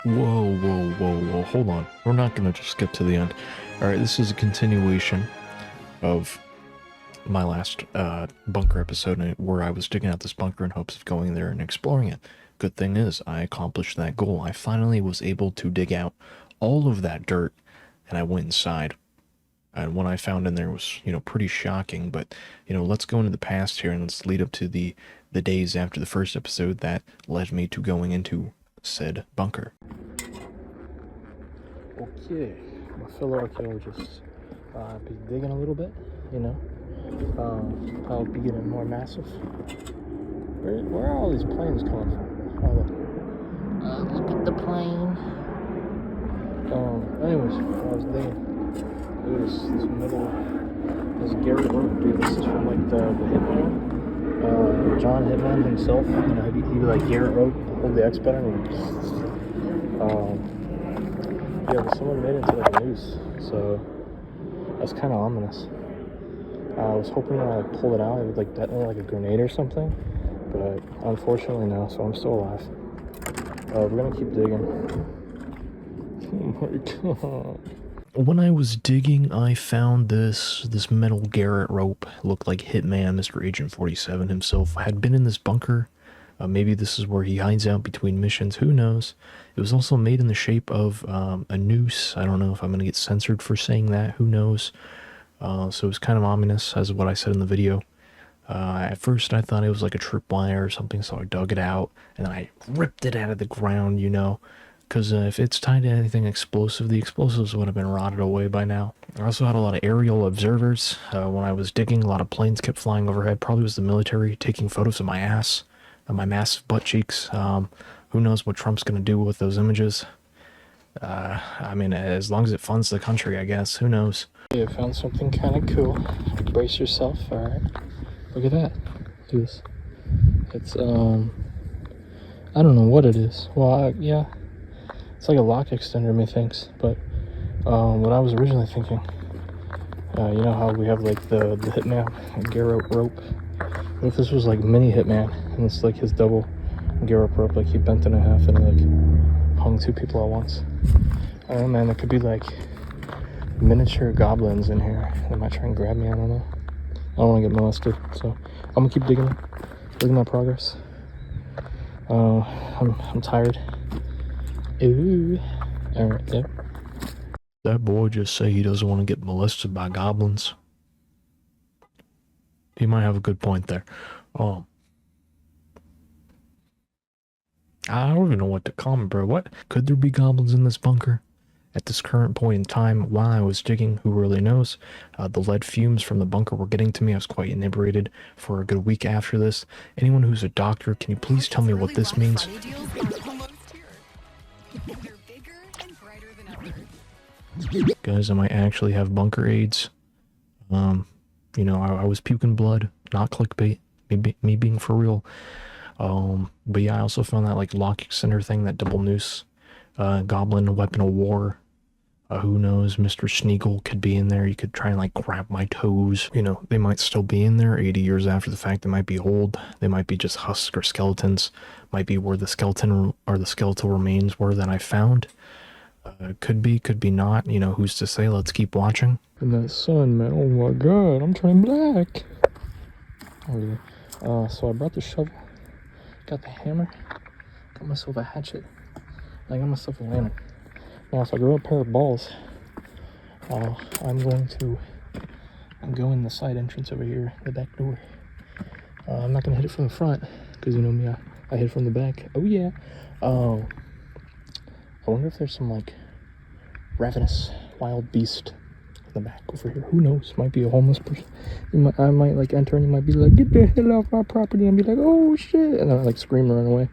Whoa, whoa, whoa, whoa, hold on. We're not gonna just skip to the end. Alright, this is a continuation of my last bunker episode where I was digging out this bunker in hopes of going there and exploring it. Good thing is, I accomplished that goal. I finally was able to dig out all of that dirt, and I went inside. And what I found in there was, pretty shocking, but, let's go into the past here and let's lead up to the days after the first episode that led me to going into said bunker. Okay, my fellow archaeologists, be digging a little bit, I'll be getting more massive. Where are all these planes coming from? Look at the plane. Anyways, I was digging. Look at this middle, this Garrett rope, dude. This is from like the Hitman, John Hitman himself. He'd be like Garrett rope, hold the X button, and yeah, but someone made it into like a noose, so that's kind of ominous. I was hoping when I pull it out, it would like detonate like a grenade or something, but unfortunately no. So I'm still alive. We're gonna keep digging. Oh my god. When I was digging, I found this metal Garrett rope. It looked like Hitman, Mr. Agent 47 himself, had been in this bunker. Maybe this is where he hides out between missions, who knows. It was also made in the shape of a noose. I don't know if I'm going to get censored for saying that, who knows. So it was kind of ominous, as what I said in the video. At first I thought it was like a tripwire or something, so I dug it out, and then I ripped it out of the ground, because if it's tied to anything explosive, the explosives would have been rotted away by now. I also had a lot of aerial observers. When I was digging, a lot of planes kept flying overhead. Probably was the military taking photos of my ass, my massive butt cheeks. Who knows what Trump's going to do with those images. I mean, as long as it funds the country, I guess. Who knows? Yeah, I found something kind of cool. Brace yourself. All right. Look at that. Look at this. It's, I don't know what it is. Well, yeah. It's like a lock extender, methinks, but what I was originally thinking, you know how we have like the Hitman Garrett rope? What if this was like mini Hitman, and it's like his double Garrett rope, like he bent it in half and like hung two people at once? I don't know, man, there could be like miniature goblins in here. They might try and grab me, I don't know. I don't want to get molested, so I'm gonna keep digging. Look at my progress. I'm tired. Ooh. Alright, yep. That boy just say he doesn't want to get molested by goblins. He might have a good point there. I don't even know what to comment, bro. What? Could there be goblins in this bunker? At this current point in time, while I was digging, who really knows? The lead fumes from the bunker were getting to me. I was quite inebriated for a good week after this. Anyone who's a doctor, can you please tell me what this means? Guys, I might actually have bunker AIDS. I was puking blood, not clickbait, me being for real. But yeah, I also found that like lock extender thing, that double noose, goblin weapon of war. Who knows, Mr. Sneagle could be in there. You could try and like grab my toes. They might still be in there 80 years after the fact. They might be old. They might be just husks or skeletons. Might be where the skeleton or the skeletal remains were that I found. Could be not. Who's to say? Let's keep watching. And that sun, man. Oh my god, I'm turning black. So I brought the shovel, got the hammer, got myself a hatchet, and I got myself a lantern. Now, if I grow a pair of balls, I'm going to go in the side entrance over here, the back door. I'm not gonna hit it from the front, because you know me, I hit it from the back. Oh yeah. I wonder if there's some like ravenous wild beast in the back over here. Who knows? Might be a homeless person. I might like enter and he might be like, "Get the hell off my property," and be like, "Oh shit," and I like scream and run away.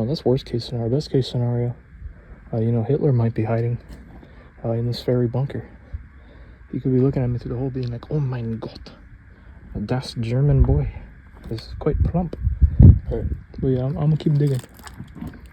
That's worst case scenario. Best case scenario, Hitler might be hiding in this very bunker. He could be looking at me through the hole, being like, "Oh mein Gott, das German boy is quite plump." Alright, but yeah, I'm gonna keep digging.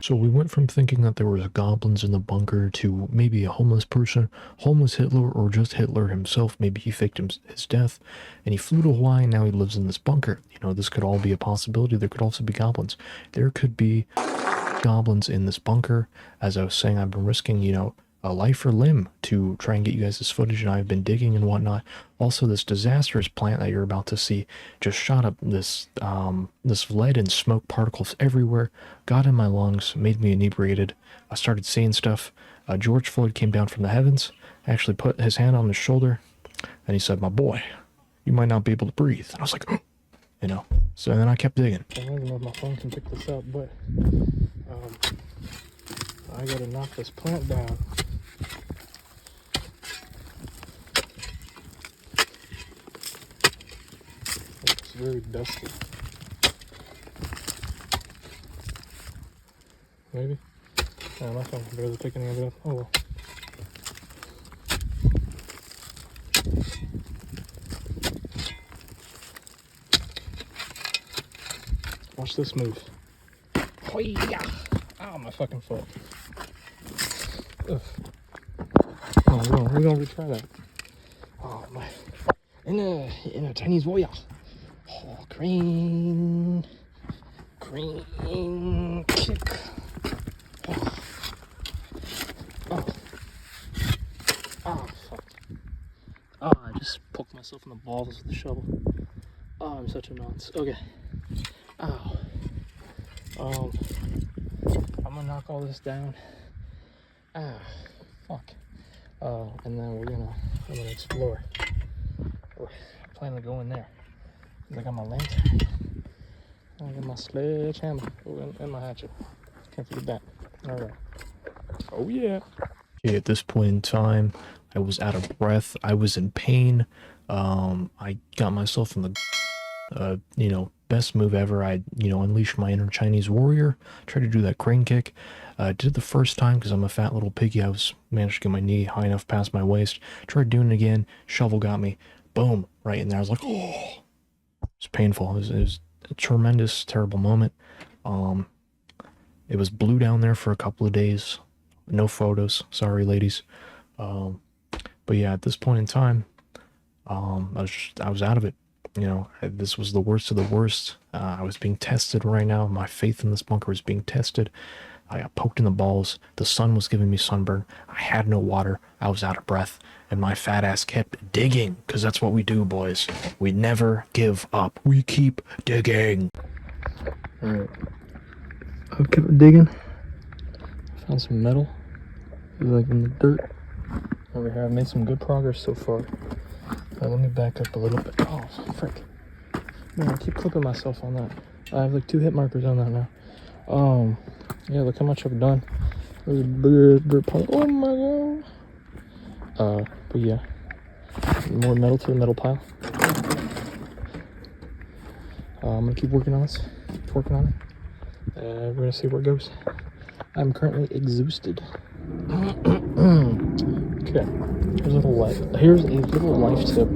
So we went from thinking that there was goblins in the bunker to maybe a homeless person, homeless Hitler, or just Hitler himself. Maybe he faked his death and he flew to Hawaii and now he lives in this bunker. This could all be a possibility. There could also be goblins. There could be goblins in this bunker. As I was saying, I've been risking, you know, a life or limb to try and get you guys this footage, and I've been digging and whatnot. Also, this disastrous plant that you're about to see just shot up this this lead and smoke particles everywhere, got in my lungs, made me inebriated. I started saying stuff. George Floyd came down from the heavens, actually put his hand on his shoulder, and he said, "My boy, you might not be able to breathe." And I was like, oh, you know. So then I kept digging. I don't know if my phone can pick this up, but I gotta knock this plant down. It's very dusty. Maybe? My phone can barely pick any of it up. Oh well. Watch this move. Hoya! Ow, my fucking foot. Ugh. Oh, we're gonna retry that. Oh my! In a Chinese warrior. Oh, green kick. Oh. Oh. Oh, fuck. Oh, I just poked myself in the balls with the shovel. Oh, I'm such a nonce. Okay. Ow. I'm gonna knock all this down. Ah, fuck. And then I'm gonna explore. I plan to go in there. I got my lantern. I got my sledgehammer. And my hatchet. Can't forget that. Alright. Oh yeah. Okay, at this point in time, I was out of breath. I was in pain. I got myself in the, you know, best move ever. I, you know, unleashed my inner Chinese warrior. Tried to do that crane kick. Did it the first time because I'm a fat little piggy. I managed to get my knee high enough past my waist. Tried doing it again. Shovel got me. Boom. Right in there. I was like, oh. It's painful. It was a tremendous, terrible moment. It was blue down there for a couple of days. No photos. Sorry, ladies. But yeah, at this point in time, I was out of it. You know, this was the worst of the worst. I was being tested right now. My faith in this bunker was being tested. I got poked in the balls. The sun was giving me sunburn. I had no water. I was out of breath. And my fat ass kept digging. Because that's what we do, boys. We never give up. We keep digging. Alright. I kept digging. Found some metal. Like in the dirt. Over here. I've made some good progress so far. Let me back up a little bit. Oh, frick. Man, I keep clipping myself on that. I have like 2 hit markers on that now. Yeah, look how much I've done. There's a bird pile. Oh my god. But yeah. More metal to the metal pile. I'm gonna keep working on this. Keep working on it. We're gonna see where it goes. I'm currently exhausted. Okay. Here's a little life tip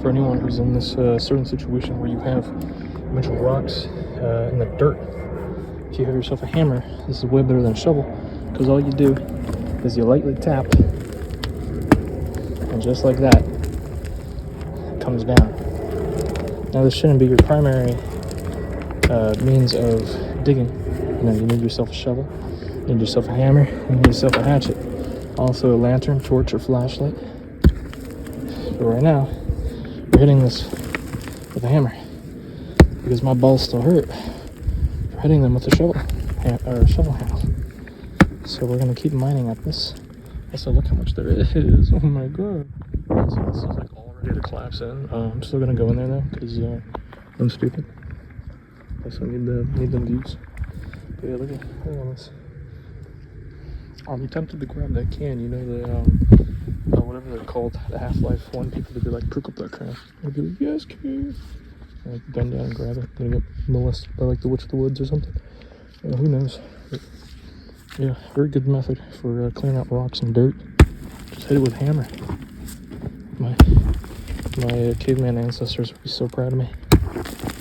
for anyone who's in this certain situation where you have a bunch of rocks in the dirt. If you have yourself a hammer, this is way better than a shovel, because all you do is you lightly tap, and just like that, it comes down. Now this shouldn't be your primary means of digging. You know, you need yourself a shovel, you need yourself a hammer, you need yourself a hatchet. Also a lantern, torch, or flashlight. But right now, we're hitting this with a hammer because my balls still hurt for hitting them with a shovel handle. So we're gonna keep mining at this. Also, look how much there is. Oh my god! So this is like all ready to collapse in. I'm still gonna go in there though because I'm stupid. Also need them views. But yeah, look at this. I'm tempted to grab that can, you know, the whatever they're called, the Half-Life 1 people to be like, prick up that can. I'd be like, yes, can. Like, bend down and grab it. I'm gonna get molested by like the Witch of the Woods or something. Who knows? But, yeah, very good method for clearing out rocks and dirt. Just hit it with a hammer. My caveman ancestors would be so proud of me.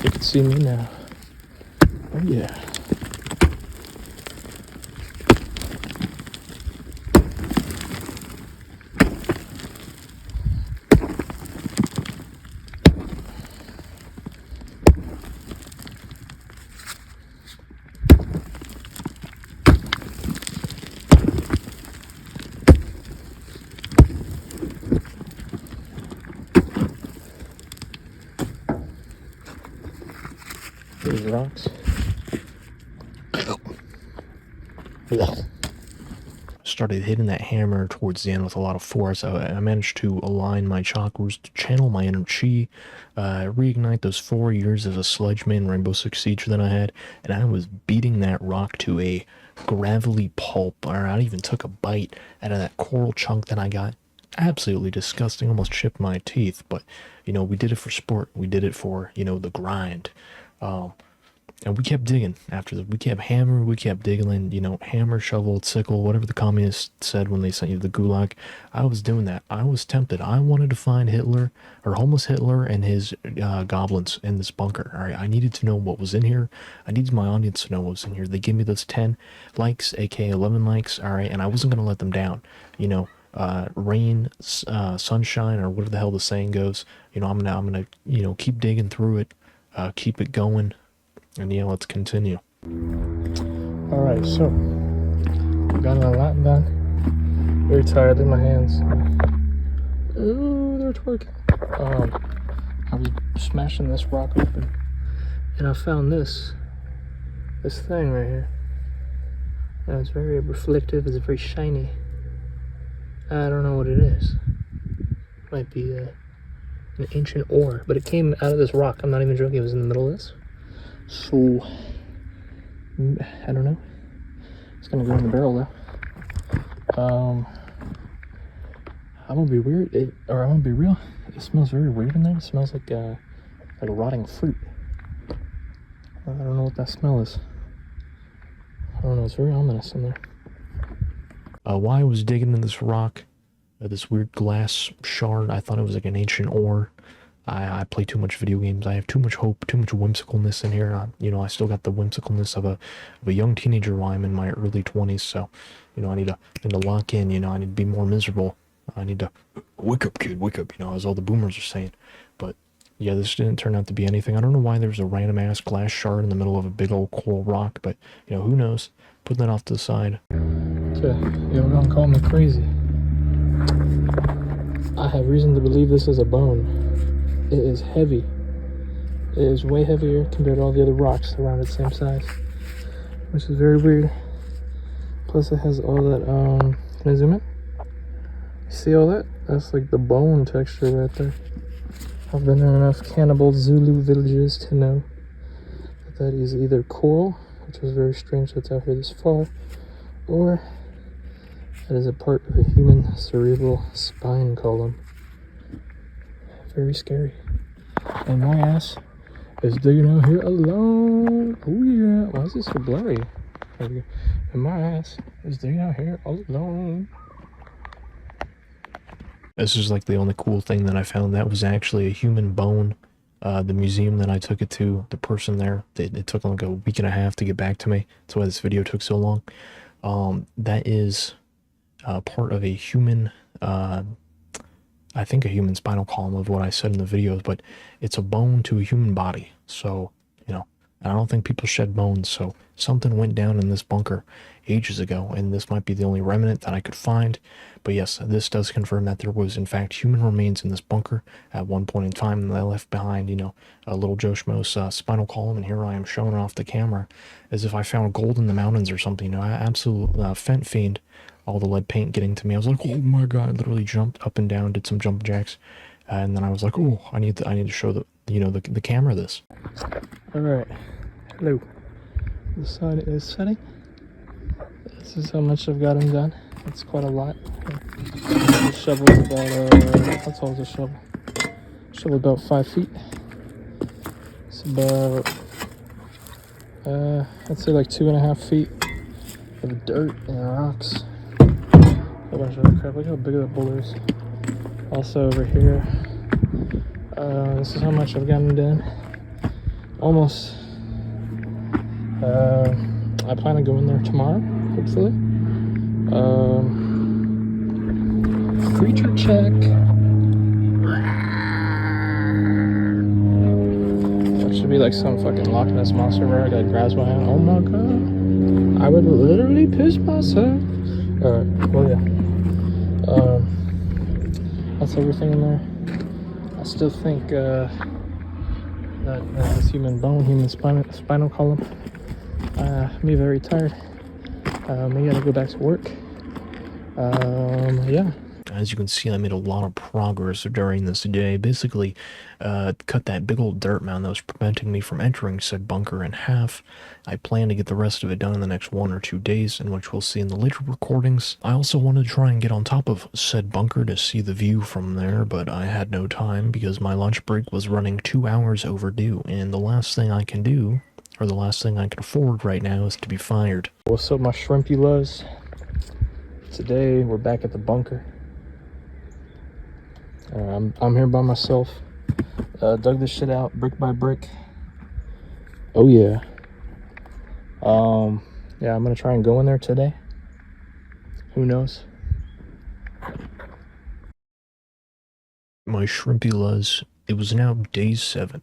They could see me now. Oh yeah. rocks. Started hitting that hammer towards the end with a lot of force. I managed to align my chakras, to channel my inner chi, reignite those 4 years as a sledgeman Rainbow Six Siege that I had, and I was beating that rock to a gravelly pulp. Or I even took a bite out of that coral chunk that I got. Absolutely disgusting, almost chipped my teeth, but, you know, we did it for sport. We did it for, you know, the grind. And we kept digging after that. We kept hammering, we kept digging, you know, hammer, shovel, sickle, whatever the communists said when they sent you to the gulag. I was doing that. I was tempted. I wanted to find Hitler, or homeless Hitler, and his goblins in this bunker. All right, I needed to know what was in here. I needed my audience to know what was in here. They gave me those 10 likes, aka 11 likes, all right, and I wasn't going to let them down. You know, rain, sunshine, or whatever the hell the saying goes. You know, I'm gonna, you know, keep digging through it, keep it going. And yeah, let's continue. Alright, so got a lot done. Very tired in my hands. Ooh, they're twerking. I was smashing this rock open, and I found this thing right here. And it's very reflective. It's very shiny. I don't know what it is. Might be an ancient ore, but it came out of this rock. I'm not even joking. It was in the middle of this. So, I don't know. It's gonna go in the barrel though. I'm gonna be weird, I'm gonna be real. It smells very weird in there. It smells like rotting fruit. I don't know what that smell is. I don't know. It's very ominous in there. While I was digging in this rock, this weird glass shard, I thought it was like an ancient ore. I play too much video games. I have too much hope, too much whimsicalness in here. You know, I still got the whimsicalness of a young teenager while I'm in my early 20s. So, you know, I need to lock in. You know, I need to be more miserable. I need to wake up, kid, wake up. You know, as all the boomers are saying. But yeah, this didn't turn out to be anything. I don't know why there's a random ass glass shard in the middle of a big old coral rock. But you know, who knows? Put that off to the side. So, you're gonna call me crazy. I have reason to believe this is a bone. It is heavy. It is way heavier compared to all the other rocks around its same size, which is very weird. Plus it has all that, can I zoom in? See all that? That's like the bone texture right there. I've been in enough cannibal Zulu villages to know that is either coral, which is very strange that's out here this far, or that is a part of a human cerebral spine column. Very scary. And my ass is digging out here alone. Oh yeah. Why is this so blurry? And my ass is digging out here alone. This is like the only cool thing that I found. That was actually a human bone. The museum that I took it to, the person there, it took like a week and a half to get back to me. That's why this video took so long. That is part of a human, I think a human spinal column of what I said in the videos, but it's a bone to a human body. So, you know, I don't think people shed bones. So something went down in this bunker ages ago, and this might be the only remnant that I could find. But yes, this does confirm that there was in fact human remains in this bunker at one point in time, and I left behind, you know, a little Joe Schmo's spinal column, and here I am showing off the camera as if I found gold in the mountains or something. You know, I absolute fent fiend. All the lead paint getting to me. I was like, oh my god! I literally jumped up and down, did some jump jacks, and then I was like, oh, I need to show the the camera this. All right, hello. The sun is setting. This is how much I've gotten done. It's quite a lot. The shovel is about how tall is a shovel? Shovel about 5 feet. It's about I'd say like 2.5 feet of dirt and rocks. A bunch of crap. Look how big the boulder is. Also over here, this is how much I've gotten done. Almost. I plan to go in there tomorrow, hopefully. Creature check. That should be like some fucking Loch Ness monster where I got grabs my hand. Oh my god. I would literally piss myself. Alright, well yeah. That's everything in there. I still think This human bone, human spinal column. Me very tired. Maybe I gotta go back to work. Yeah. As you can see, I made a lot of progress during this day. Basically, cut that big old dirt mound that was preventing me from entering said bunker in half. I plan to get the rest of it done in the next 1 or 2 days, in which we'll see in the later recordings. I also wanted to try and get on top of said bunker to see the view from there, but I had no time because my lunch break was running 2 hours overdue, and the last thing I can do, or the last thing I can afford right now, is to be fired. What's up, my shrimpy loves? Today, we're back at the bunker. I'm here by myself. Dug this shit out brick by brick. Oh yeah. Yeah, I'm gonna try and go in there today. Who knows? My shrimpy luz, it was now day 7.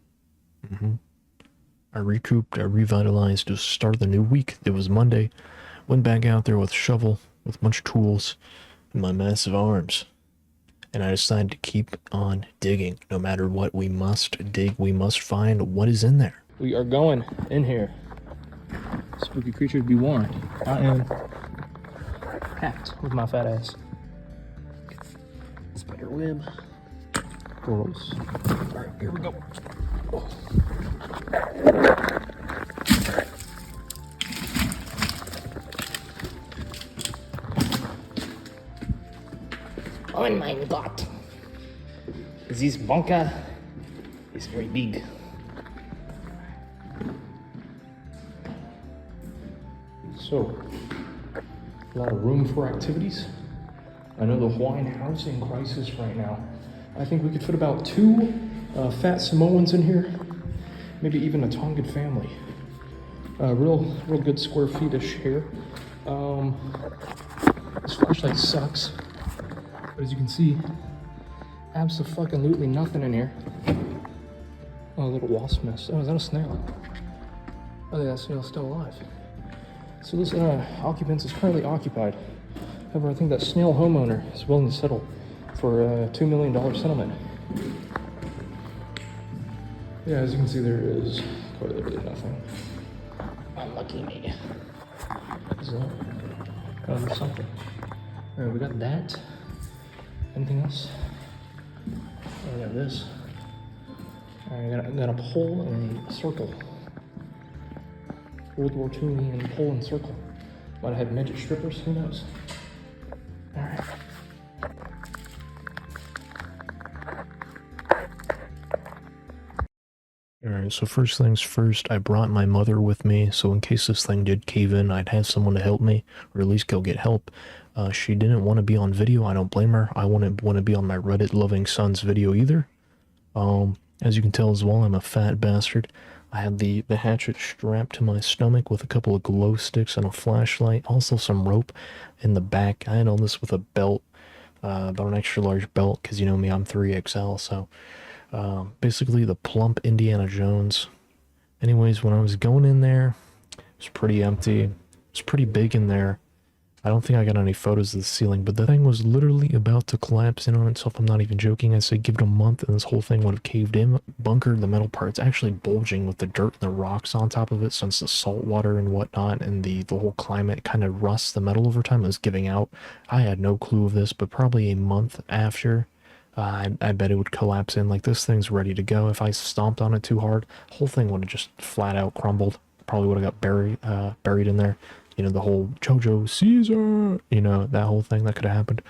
I recouped, I revitalized to start the new week. It was Monday. Went back out there with a shovel, with a bunch of tools, and my massive arms. And I decided to keep on digging. No matter what, we must dig. We must find what is in there. We are going in here. Spooky creatures be warned. I am packed with my fat ass. Spider web. Gross. Alright, here we go. Oh. Oh mein Gott, this bunker is very big. So, a lot of room for activities. I know the Hawaiian housing crisis right now. I think we could fit about 2 fat Samoans in here, maybe even a Tongan family. Real good square feet-ish here. This flashlight sucks. But as you can see, abso-fucking-lutely nothing in here. Oh, a little wasp nest. Oh, is that a snail? I think that snail's still alive. So this occupant is currently occupied. However, I think that snail homeowner is willing to settle for a $2 million settlement. Yeah, as you can see, there is quite literally nothing. Unlucky me. So, something. Alright, we got that. Anything else? Oh, we got this. Alright, I got a pole and a circle. World War II and pole and circle. Might have had midget strippers, who knows? Alright. Alright, so first things first, I brought my mother with me, so in case this thing did cave in, I'd have someone to help me, or at least go get help. She didn't want to be on video, I don't blame her. I wouldn't want to be on my Reddit-loving son's video either. As you can tell as well, I'm a fat bastard. I had the hatchet strapped to my stomach with a couple of glow sticks and a flashlight, also some rope in the back. I had all this with a belt, about an extra large belt, because you know me, I'm 3XL, so basically the plump Indiana Jones. Anyways, when I was going in there, it was pretty empty. It was pretty big in there. I don't think I got any photos of the ceiling, but the thing was literally about to collapse in on itself. I'm not even joking. I said give it a month and this whole thing would have caved in. Bunker, the metal part's actually bulging with the dirt and the rocks on top of it, since the salt water and whatnot and the whole climate kind of rusts the metal over time. It was giving out. I had no clue of this, but probably a month after, I bet it would collapse in. Like, this thing's ready to go. If I stomped on it too hard, the whole thing would have just flat out crumbled. Probably would have got buried in there. You know, the whole Jojo Caesar, you know, that whole thing that could have happened.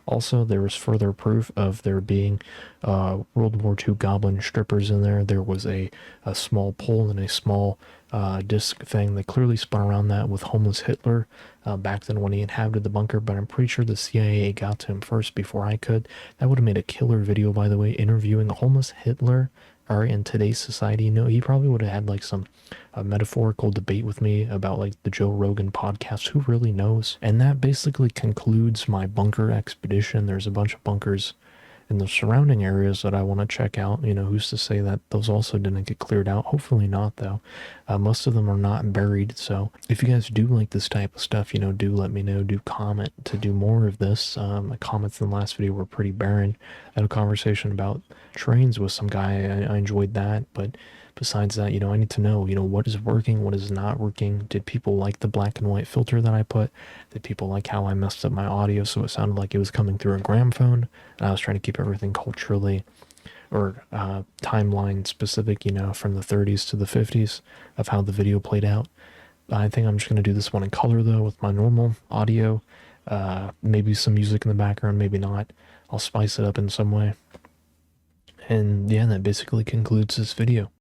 Also, there was further proof of there being World War II goblin strippers in there. There was a small pole and a small disc thing that clearly spun around that with homeless Hitler back then when he inhabited the bunker, but I'm pretty sure the CIA got to him first before I could. That would have made a killer video, by the way, interviewing a homeless Hitler. Or in today's society, you know, he probably would have had like some metaphorical debate with me about like the Joe Rogan podcast. Who really knows? And that basically concludes my bunker expedition. There's a bunch of bunkers in the surrounding areas that I want to check out. You know, who's to say that those also didn't get cleared out? Hopefully not, though. Most of them are not buried, so if you guys do like this type of stuff, you know, do let me know. Do comment to do more of this. My comments in the last video were pretty barren. I had a conversation about trains with some guy. I enjoyed that, but Besides that, I need to know, what is working, what is not working. Did people like the black and white filter that I put? Did people like how I messed up my audio so it sounded like it was coming through a gramophone? And I was trying to keep everything culturally or timeline specific, from the 30s to the 50s of how the video played out. I think I'm just going to do this one in color though with my normal audio. Maybe some music in the background, maybe not. I'll spice it up in some way. And yeah, that basically concludes this video.